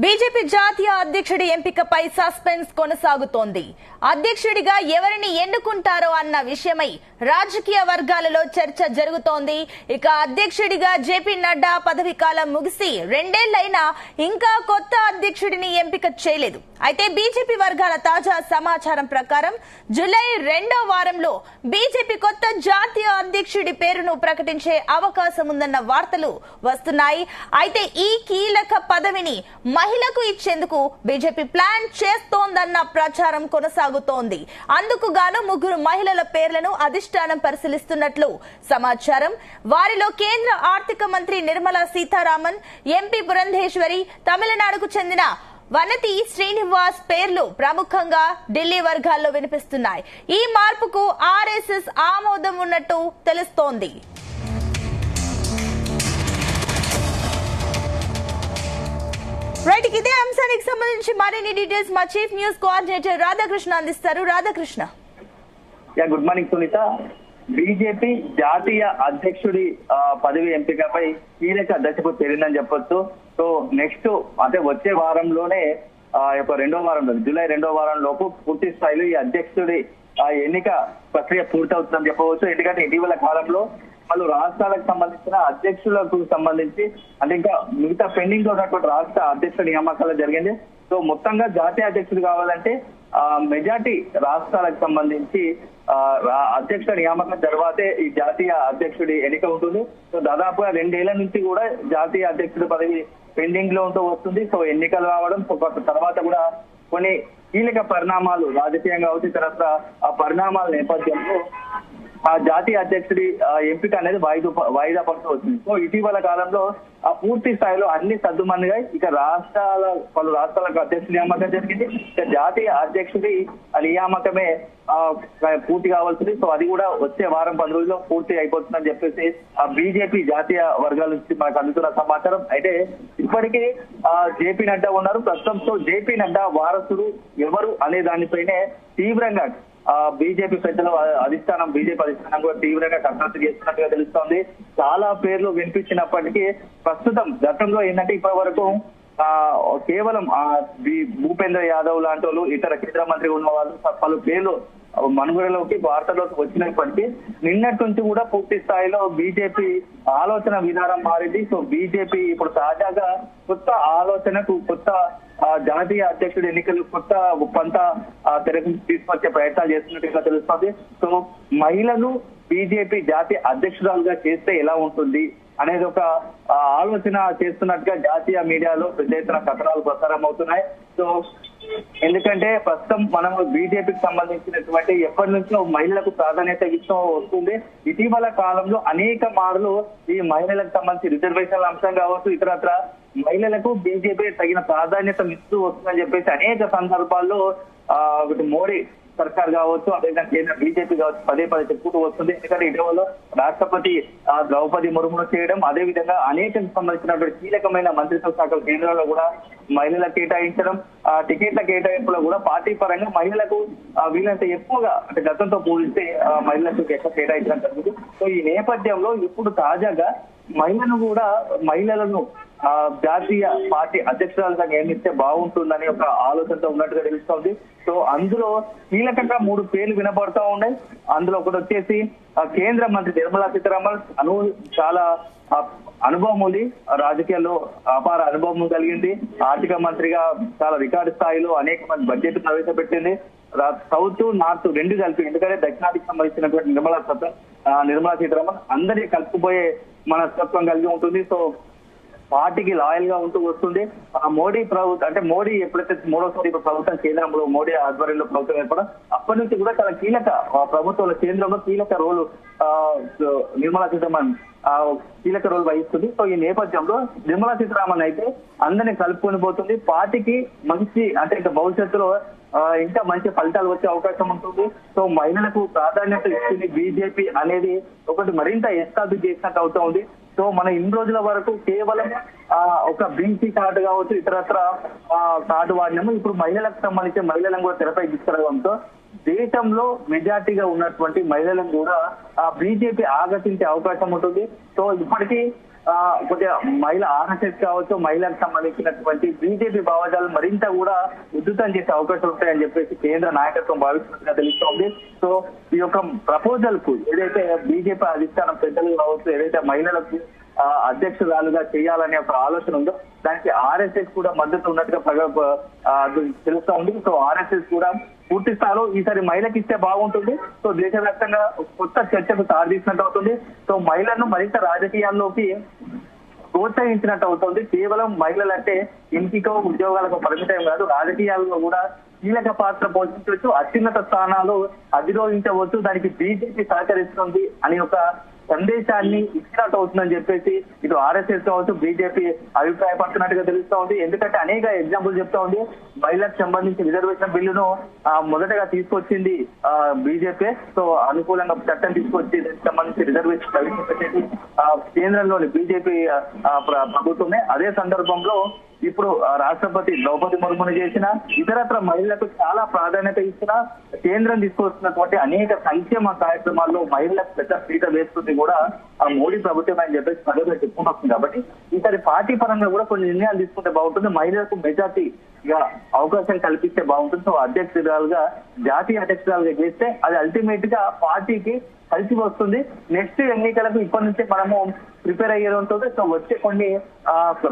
BJP జాతీయ అధ్యక్షుడి ఎంపికపై సస్పెన్స్ కొనసాగుతోంది. అధ్యక్షుడిగా ఎవరిని ఎన్నుకుంటారో అన్న విషయమై రాజకీయ వర్గాలలో చర్చ జరుగుతోంది. ఇక అధ్యక్షుడిగా జేపీ నడ్డా పదవి కాలం ముగిసి 2 ఏళ్లైనా ఇంకా కొత్త అధ్యక్షుడిని ఎంపిక చేయలేదు. అయితే బీజేపీ వర్గాల తాజా సమాచారం ప్రకారం జూలై 2వ వారంలో బీజేపీ కొత్త జాతీయ అధ్యక్షుడి పేరును ప్రకటించే అవకాశం ఉందన్న వార్తలు వస్తున్నాయి. అయితే ఈ కీలక పదవిని మహిళకు ఇచ్చేందుకు బీజేపీ ప్లాన్ చేస్తోందన్న ప్రచారం కొనసాగుతోంది. అందుకు గాను 3 మహిళల పేర్లను అధిష్టానం పరిశీలిస్తున్నట్లు సమాచారం. వారిలో కేంద్ర ఆర్థిక మంత్రి నిర్మలా సీతారామన్, ఎంపీ పురంధేశ్వరి, తమిళనాడుకు చెందిన వనతి శ్రీనివాస్ పేర్లు ప్రముఖంగా ఢిల్లీ వర్గాల్లో వినిపిస్తున్నాయి. ఈ మార్పుకు ఆర్ఎస్ఎస్ ఆమోదం ఉన్నట్టు తెలుస్తోంది. రైట్, ఇదే అంశానికి సంబంధించి మరిన్ని డీటెయిల్స్ మా చీఫ్ న్యూస్ కోఆర్డినేటర్ రాధాకృష్ణ అందిస్తారు. Radhakrishna. Good morning Sunitha. BJP జాతీయ అధ్యక్షుడి పదవి ఎంపికపై కీలక దశకు చేరిందని చెప్పొచ్చు. సో నెక్స్ట్ అంటే వచ్చే వారంలోనే రెండో వారంలో జూలై 2వ వారం లోపు పూర్తి స్థాయిలో ఈ అధ్యక్షుడి ఎన్నిక ప్రక్రియ పూర్తవుతుందని చెప్పవచ్చు. ఎందుకంటే ఇటీవల కాలంలో వాళ్ళు రాష్ట్రాలకు సంబంధించిన అధ్యక్షులకు సంబంధించి అంటే ఇంకా మిగతా పెండింగ్ లో ఉన్నటువంటి రాష్ట్ర అధ్యక్షుల నియామకాలు జరిగింది. సో మొత్తంగా జాతీయ అధ్యక్షుడు కావాలంటే మెజార్టీ రాష్ట్రాలకు సంబంధించి అధ్యక్షుల నియామకం తర్వాతే ఈ జాతీయ అధ్యక్షుడి ఎన్నిక ఉంటుంది. సో దాదాపుగా 2 ఏళ్ల నుంచి కూడా జాతీయ అధ్యక్షుడి పదవి పెండింగ్ లో ఉంటూ వస్తుంది. సో ఎన్నికలు రావడం తర్వాత కూడా కొన్ని కీలక పరిణామాలు రాజకీయంగా అవుతాయి. తర్వాత ఆ పరిణామాల నేపథ్యంలో ఆ జాతీయ అధ్యక్షుడి ఎంపిక అనేది వాయిదా పడుతూ వచ్చింది. సో ఇటీవల కాలంలో ఆ పూర్తి స్థాయిలో అన్ని సద్దుమణిగా ఇక పలు రాష్ట్రాలకు అధ్యక్షుడి నియామకం జరిగింది. ఇక జాతీయ అధ్యక్షుడి నియామకమే పూర్తి కావాల్సింది. సో అది కూడా వచ్చే వారం 10 రోజుల్లో పూర్తి అయిపోతుందని చెప్పేసి ఆ బీజేపీ జాతీయ వర్గాల నుంచి మనకు అందుతున్న సమాచారం. అయితే ఇప్పటికీ జేపీ నడ్డా ఉన్నారు ప్రస్తుతం. సో జేపీ నడ్డా వారసుడు ఎవరు అనే దానిపైనే తీవ్రంగా బీజేపీ పెద్దలు బీజేపీ అధిష్టానం కూడా తీవ్రంగా కసరత్తు చేస్తున్నట్టుగా తెలుస్తోంది. చాలా పేర్లు వినిపించినప్పటికీ ప్రస్తుతం గతంలో ఏంటంటే ఇప్పటి వరకు కేవలం భూపేంద్ర యాదవ్ లాంటి వాళ్ళు, ఇతర కేంద్ర మంత్రి ఉన్న వాళ్ళు పలు పేర్లు మనుగడలోకి వార్తల్లోకి వచ్చినప్పటికీ నిన్నటి నుంచి కూడా పూర్తి స్థాయిలో బీజేపీ ఆలోచన విధానం మారింది. సో బీజేపీ ఇప్పుడు తాజాగా కొత్త ఆలోచనకు కొత్త జాతీయ అధ్యక్షుడి ఎన్నికలు కొత్త పంత తెరకు తీసుకొచ్చే ప్రయత్నాలు చేస్తున్నట్టుగా తెలుస్తోంది. సో మహిళను బీజేపీ జాతీయ అధ్యక్షురాలుగా చేస్తే ఎలా ఉంటుంది అనేది ఒక ఆలోచన చేస్తున్నట్టుగా జాతీయ మీడియాలో పెద్ద ఎత్తున కథనాలు ప్రసారం అవుతున్నాయి. సో ఎందుకంటే ప్రస్తుతం మనం బీజేపీకి సంబంధించినటువంటి ఎప్పటి నుంచో మహిళలకు ప్రాధాన్యత ఇస్తూ వస్తుంది. ఇటీవల కాలంలో అనేక మార్లు ఈ మహిళలకు సంబంధించి రిజర్వేషన్ల అంశం కావచ్చు, ఇతరత్ర మహిళలకు బీజేపీ తగిన ప్రాధాన్యత ఇస్తూ వస్తుందని చెప్పేసి అనేక సందర్భాల్లో మోడీ సర్కార్ కావచ్చు, అదేవిధంగా కేంద్ర బీజేపీ కావచ్చు పదే చెప్పుతూ వస్తుంది. ఎందుకంటే ఇటీవల రాష్ట్రపతి ద్రౌపది ముర్మును చేయడం, అదేవిధంగా అనేక సంబంధించినటువంటి కీలకమైన మంత్రిత్వ శాఖల కేంద్రాల్లో కూడా మహిళలకు కేటాయించడం, టికెట్ల కేటాయింపులో కూడా పార్టీ పరంగా మహిళలకు వీళ్ళంత ఎక్కువగా అంటే గతంతో పోలిస్తే మహిళలకు ఎక్కువ కేటాయించడం జరుగుతుంది. సో ఈ నేపథ్యంలో ఇప్పుడు తాజాగా మహిళలను జాతీయ పార్టీ అధ్యక్షురాలుగా నియమిస్తే బాగుంటుందని ఒక ఆలోచనతో ఉన్నట్టుగా తెలుస్తోంది. సో అందులో కీలకంగా 3 పేర్లు వినపడుతూ ఉన్నాయి. అందులో ఒకటి వచ్చేసి కేంద్ర మంత్రి నిర్మలా సీతారామన్ చాలా అనుభవం ఉంది, రాజకీయాల్లో అపార అనుభవం కలిగింది. ఆర్థిక మంత్రిగా చాలా రికార్డు స్థాయిలో అనేక మంది బడ్జెట్ ప్రవేశపెట్టింది. సౌత్ నార్త్ 2 కలిపి, ఎందుకంటే దక్షిణాదికి సంబంధించినటువంటి నిర్మలా సీతారామన్ అందరినీ కలుపుకుపోయే మనస్తత్వం కలిగి ఉంటుంది. సో పార్టీకి లాయల్ గా ఉంటూ వస్తుంది. మోడీ ప్రభుత్వం అంటే మోడీ ఎప్పుడైతే 3వసారి ప్రభుత్వం కేంద్రంలో మోడీ ఆధ్వర్యంలో ప్రభుత్వం ఏర్పడడం అప్పటి నుంచి కూడా చాలా కీలక ప్రభుత్వంలో కేంద్రంలో కీలక రోలు నిర్మలా సీతారామన్ కీలక రోల్ వహిస్తుంది. సో ఈ నేపథ్యంలో నిర్మలా సీతారామన్ అయితే అందరినీ కలుపుకొని పోతుంది. పార్టీకి మంచి అంటే ఇంకా భవిష్యత్తులో ఇంకా మంచి ఫలితాలు వచ్చే అవకాశం ఉంటుంది. సో మహిళలకు ప్రాధాన్యత ఇస్తుంది బీజేపీ అనేది ఒకటి మరింత ఎస్టాబ్లిష్ చేసినట్టు అవుతా ఉంది. సో మన ఇన్ని రోజుల వరకు కేవలం ఒక బీసీ కార్డు కావచ్చు, ఇతరత్ర కార్డు వాడినాము. ఇప్పుడు మహిళలకు సంబంధించి మహిళలను కూడా తెరపై తీసుకురావడంతో దేశంలో మెజార్టీగా ఉన్నటువంటి మహిళలను కూడా బీజేపీ ఆకర్షించే అవకాశం ఉంటుంది. సో ఇప్పటికీ కొద్దిగా మహిళ ఆర్ఎస్ఎస్ కావచ్చు, మహిళలకు సంబంధించినటువంటి బీజేపీ భావజాలు మరింత కూడా ఉధృతం చేసే అవకాశం ఉంటాయని చెప్పేసి కేంద్ర నాయకత్వం భావిస్తున్నట్టుగా తెలుస్తోంది. సో ఈ యొక్క ప్రపోజల్ కు ఏదైతే బీజేపీ అధిష్టానం పెద్దలు కావచ్చు, ఏదైతే మహిళలకు అధ్యక్షురాలుగా చేయాలనే ఒక ఆలోచన ఉందో దానికి ఆర్ఎస్ఎస్ కూడా మద్దతు ఉన్నట్టుగా తెలుస్తా ఉంది. సో ఆర్ఎస్ఎస్ కూడా పూర్తి స్థాయిలో ఈసారి మహిళకి ఇస్తే బాగుంటుంది. సో దేశవ్యాప్తంగా కొత్త చర్చకు తారదీసినట్టు అవుతుంది. సో మహిళలను మరింత రాజకీయాల్లోకి ప్రోత్సహించినట్టు అవుతుంది. కేవలం మహిళలంటే ఇంటికో ఉద్యోగాలకు పరిమితం కాదు, రాజకీయాల్లో కూడా కీలక పాత్ర పోషించవచ్చు, అత్యున్నత స్థానాలు అధిరోహించవచ్చు. దానికి బీజేపీ సహకరిస్తుంది అని ఒక సందేశాన్ని ఇచ్చినట్టు అవుతుందని చెప్పేసి ఇటు ఆర్ఎస్ఎస్ కావచ్చు, బీజేపీ అభిప్రాయపడుతున్నట్టుగా తెలుస్తా ఉంది. ఎందుకంటే అనేక ఎగ్జాంపుల్ చెప్తా ఉంది. మహిళలకు సంబంధించి రిజర్వేషన్ బిల్లును మొదటగా తీసుకొచ్చింది బీజేపీ. సో అనుకూలంగా చట్టం తీసుకొచ్చి దానికి సంబంధించి రిజర్వేషన్ ప్రవేశపెట్టేది కేంద్రంలోని బీజేపీ ప్రభుత్వమే. అదే సందర్భంలో ఇప్పుడు రాష్ట్రపతి ద్రౌపది ముర్మును చేసిన ఇతరత్ర మహిళలకు చాలా ప్రాధాన్యత ఇచ్చిన కేంద్రం తీసుకొస్తున్నటువంటి అనేక సంక్షేమ కార్యక్రమాల్లో మహిళలకు పెద్ద పీట వేస్తుంది కూడా ఆ మోడీ ప్రభుత్వం అని చెప్పేసి పదవిగా చెప్పుకుంటుంది. కాబట్టి ఈసారి పార్టీ పరంగా కూడా కొన్ని నిర్ణయాలు తీసుకుంటే బాగుంటుంది. మహిళలకు మెజార్టీగా అవకాశం కల్పిస్తే బాగుంటుంది. సో అధ్యక్షురాలుగా, జాతీయ అధ్యక్షురాలుగా చేస్తే అది అల్టిమేట్ గా పార్టీకి కలిసి వస్తుంది. నెక్స్ట్ ఎన్నికలకు ఇప్పటి నుంచే మనము ప్రిపేర్ అయ్యేది ఉంటుంది. సో వచ్చే కొన్ని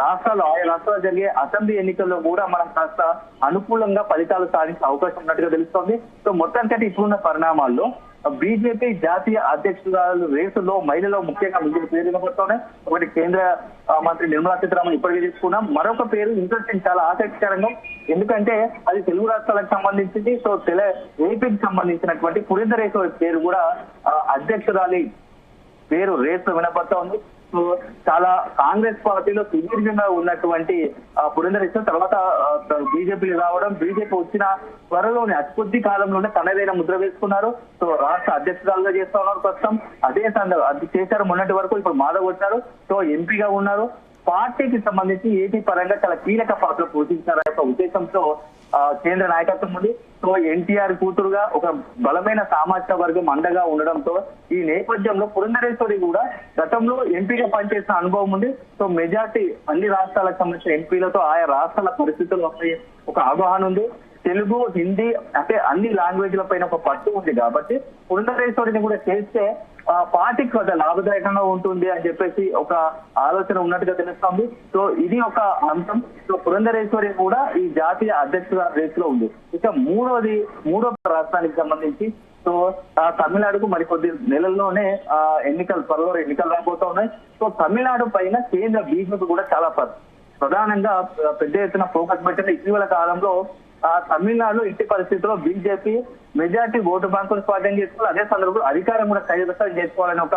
రాష్ట్రాలు, ఆయా రాష్ట్రాలు జరిగే అసెంబ్లీ ఎన్నికల్లో కూడా మనం కాస్త అనుకూలంగా ఫలితాలు సాధించే అవకాశం ఉన్నట్టుగా తెలుస్తోంది. సో మొత్తానికంటే ఇప్పుడున్న పరిణామాల్లో బీజేపీ జాతీయ అధ్యక్షురాలు రేసులో మహిళలో ముఖ్యంగా ముగ్గురు పేరు వినబడుతున్నాయి. ఒకటి కేంద్ర మంత్రి నిర్మలా సీతారామన్ ఇప్పటికే తీసుకున్నాం. మరొక పేరు ఇంట్రెస్టింగ్, చాలా ఆసక్తికరంగా, ఎందుకంటే అది తెలుగు రాష్ట్రాలకు సంబంధించింది. సో ఏపీకి సంబంధించినటువంటి పురంధరేశ్వరి పేరు కూడా అధ్యక్షురాలి పేరు రేసు వినపడతా ఉంది. సో చాలా కాంగ్రెస్ పార్టీలో సుదీర్ఘంగా ఉన్నటువంటి పురంధరేశ్వరి తర్వాత బీజేపీ రావడం, బీజేపీ వచ్చిన త్వరలోనే అతి కాలంలోనే తనదైన ముద్ర వేసుకున్నారు. సో రాష్ట్ర అధ్యక్షురాలుగా చేస్తా ఉన్నారు ప్రస్తుతం. అదే అది చేశారు మొన్నటి వరకు. ఇప్పుడు మాధవ్ వచ్చారు. సో ఎంపీగా ఉన్నారు. పార్టీకి సంబంధించి ఏపీ పరంగా చాలా కీలక పాత్ర పోషించారనే ఒక ఉద్దేశంతో కేంద్ర నాయకత్వం ఉంది. సో ఎన్టీఆర్ కూతురుగా ఒక బలమైన సామాజిక వర్గం అండగా ఉండడంతో ఈ నేపథ్యంలో పురంధరేశ్వరి కూడా గతంలో ఎంపీగా పనిచేసిన అనుభవం ఉంది. సో మెజార్టీ అన్ని రాష్ట్రాలకు సంబంధించిన ఎంపీలతో ఆయా రాష్ట్రాల పరిస్థితులపై ఒక అవగాహన ఉంది. తెలుగు, హిందీ అంటే అన్ని లాంగ్వేజ్ల పైన ఒక పట్టు ఉంది. కాబట్టి పురంధరేశ్వరిని కూడా చేస్తే పార్టీకి కొంత లాభదాయకంగా ఉంటుంది అని చెప్పేసి ఒక ఆలోచన ఉన్నట్టుగా తెలుస్తోంది. సో ఇది ఒక అంశం. సో పురంధరేశ్వరి కూడా ఈ జాతీయ అధ్యక్షుల రేసులో ఉంది. ఇక మూడో రాష్ట్రానికి సంబంధించి సో తమిళనాడుకు మరికొద్ది నెలల్లోనే త్వరలో ఎన్నికలు రాబోతా ఉన్నాయి. సో తమిళనాడు పైన కేంద్ర బీజేపీ కూడా చాలా ప్రధానంగా పెద్ద ఎత్తున ఫోకస్ పెట్టిన ఇటీవల కాలంలో తమిళనాడులో ఇంటి పరిస్థితుల్లో బీజేపీ మెజార్టీ ఓటు బ్యాంకులు స్వాధీనం చేసుకోవాలి. అదే సందర్భంలో అధికారం కూడా కైవసం చేసుకోవాలని ఒక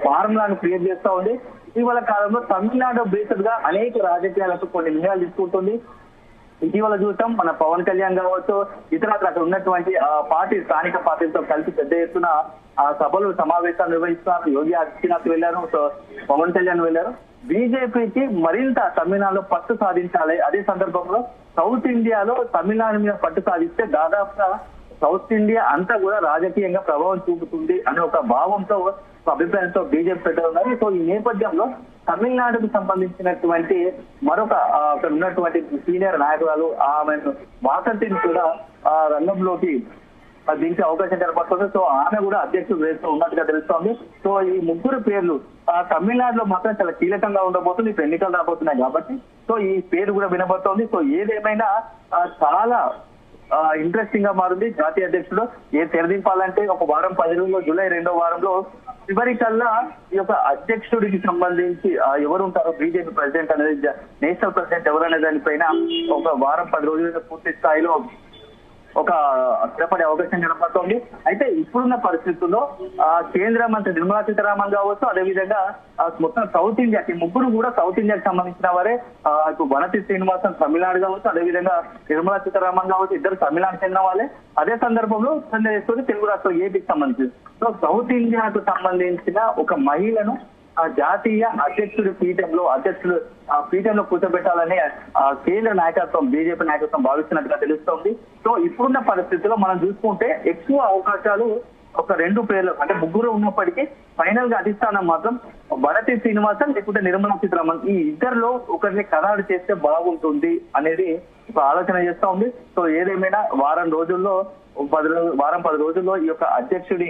ఫార్ములాను క్రియేట్ చేస్తా ఉంది. ఇటీవల కాలంలో తమిళనాడు బేస్డ్ గా అనేక రాజకీయాలకు కొన్ని నిర్ణయాలు తీసుకుంటుంది. ఇటీవల చూసాం మన పవన్ కళ్యాణ్ కావచ్చు, ఇతర అక్కడ ఉన్నటువంటి పార్టీ స్థానిక పార్టీలతో కలిసి పెద్ద ఎత్తున సభలు, సమావేశాలు నిర్వహిస్తున్నారు. యోగి ఆదిత్యనాథ్ వెళ్లారు, పవన్ కళ్యాణ్ వెళ్లారు. బీజేపీకి మరింత తమిళనాడులో పట్టు సాధించాలి. అదే సందర్భంలో సౌత్ ఇండియాలో తమిళనాడు మీద పట్టు సాధిస్తే దాదాపుగా సౌత్ ఇండియా అంతా కూడా రాజకీయంగా ప్రభావం చూపుతుంది అనే ఒక భావంతో, అభిప్రాయంతో బీజేపీ పెట్టుకున్నారు. సో ఈ నేపథ్యంలో తమిళనాడుకు సంబంధించినటువంటి మరొక అక్కడ ఉన్నటువంటి సీనియర్ నాయకురాలు ఆమె వాసంతిని కూడా రంగంలోకి దించే అవకాశం కనపడుతుంది. సో ఆమె కూడా అధ్యక్షుడు వేస్తూ ఉన్నట్టుగా తెలుస్తోంది. సో ఈ ముగ్గురు పేర్లు తమిళనాడులో మాత్రం చాలా కీలకంగా ఉండబోతుంది. ఇప్పుడు ఎన్నికలు రాబోతున్నాయి కాబట్టి సో ఈ పేరు కూడా వినబడుతోంది. సో ఏదేమైనా చాలా ఇంట్రెస్టింగ్ గా మారింది. జాతీయ అధ్యక్షుడు తెరదింపాలంటే ఒక వారం 10 రోజుల్లో, జూలై 2వ వారంలో చివరికల్లా ఈ యొక్క అధ్యక్షుడికి సంబంధించి ఎవరు ఉంటారో, బీజేపీ ప్రెసిడెంట్ అనేది, నేషనల్ ప్రెసిడెంట్ ఎవరనే దానిపైన ఒక వారం 10 రోజుల పూర్తి స్థాయిలో ఒక స్థిరపడే అవకాశం కనపడుతోంది. అయితే ఇప్పుడున్న పరిస్థితుల్లో కేంద్ర మంత్రి నిర్మలా సీతారామన్ కావచ్చు, అదేవిధంగా మొత్తం సౌత్ ఇండియాకి ముగ్గురు కూడా సౌత్ ఇండియాకి సంబంధించిన వారే. ఇప్పుడు వనతి శ్రీనివాసన్ తమిళనాడు కావచ్చు, అదేవిధంగా నిర్మలా సీతారామన్ కావచ్చు, ఇద్దరు తమిళనాడు చెందిన వాళ్ళే. అదే సందర్భంలో తెలుగు రాష్ట్రం ఏపీకి సంబంధించి సో సౌత్ ఇండియాకు సంబంధించిన ఒక మహిళను జాతీయ అధ్యక్షుడి పీఠంలో కూర్చోబెట్టాలని కేంద్ర నాయకత్వం, బీజేపీ నాయకత్వం భావిస్తున్నట్టుగా తెలుస్తోంది. సో ఇప్పుడున్న పరిస్థితుల్లో మనం చూసుకుంటే ఎక్కువ అవకాశాలు ఒక 2 పేర్లు అంటే ముగ్గురు ఉన్నప్పటికీ ఫైనల్ గా అధిష్టానం మాత్రం భరతి శ్రీనివాసన్ లేకుంటే నిర్మలా సీతారామన్ ఈ ఇద్దరిలో ఒకరిని ఖరారు చేస్తే బాగుంటుంది అనేది ఒక ఆలోచన చేస్తా ఉంది. సో ఏదేమైనా వారం 10 రోజుల్లో ఈ యొక్క అధ్యక్షుడి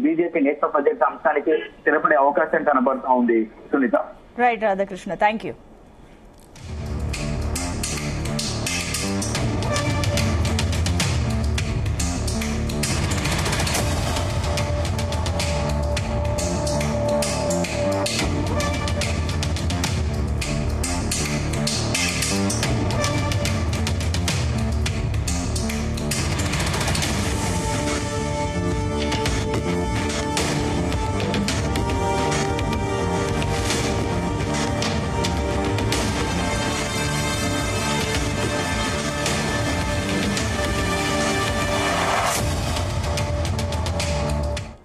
బీజేపీ నేషనల్ అధ్యక్ష అంశానికి స్థిరపడే అవకాశం కనబడతా ఉంది Sunitha. Right Radhakrishna, thank you.